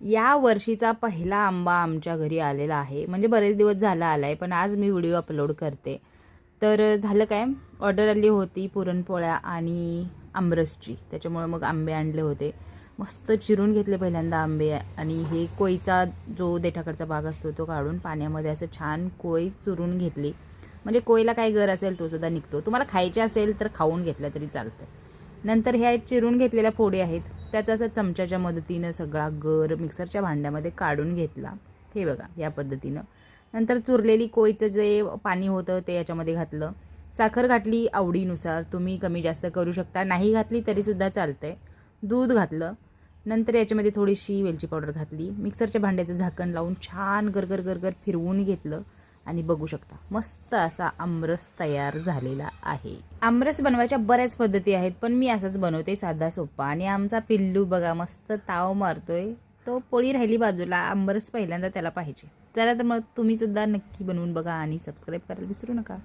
या वर्षीचा पहिला आंबा आमच्या घरी आलेला आहे. म्हणजे बरेच दिवस झाला आला आहे, पण आज मी व्हिडिओ अपलोड करते. तर झालं काय, ऑर्डर आली होती पुरणपोळ्या आणि आमरसची. त्याच्यामुळे मग आंबे आणले होते. मस्त चिरून घेतले पहिल्यांदा आंबे आणि हे कोईचा जो देठाकडचा भाग असतो तो काढून पाण्यामध्ये असं छान कोई चुरून घेतली. म्हणजे कोईला काय गर असेल तो सुद्धा निघतो. तुम्हाला खायचे असेल तर खाऊन घेतल्या तरी चालतं. नंतर ह्या चिरून घेतलेल्या फोडी आहेत त्याचा असं चमच्याच्या मदतीनं सगळा गर मिक्सरच्या भांड्यामध्ये काढून घेतला. हे बघा या पद्धतीनं. नंतर चुरलेली कोईचं जे पाणी होतं ते याच्यामध्ये घातलं. साखर घातली आवडीनुसार, तुम्ही कमी जास्त करू शकता, नाही घातली तरीसुद्धा चालतंय. दूध घातलं. नंतर याच्यामध्ये थोडीशी वेलची पावडर घातली. मिक्सरच्या भांड्याचं झाकण लावून छान गरगर गरगर फिरवून घेतलं आणि बघू शकता मस्त असा आमरस तयार झालेला आहे. आमरस बनवायच्या बऱ्याच पद्धती आहेत, पण मी असाच बनवते, साधा सोपा. आणि आमचा पिल्लू बघा मस्त ताव मारतोय. तो पोळी राहिली बाजूला, आमरस पहिल्यांदा त्याला पाहिजे. चला तर मग तुम्ही सुद्धा नक्की बनवून बघा आणि सबस्क्राईब करायला विसरू नका.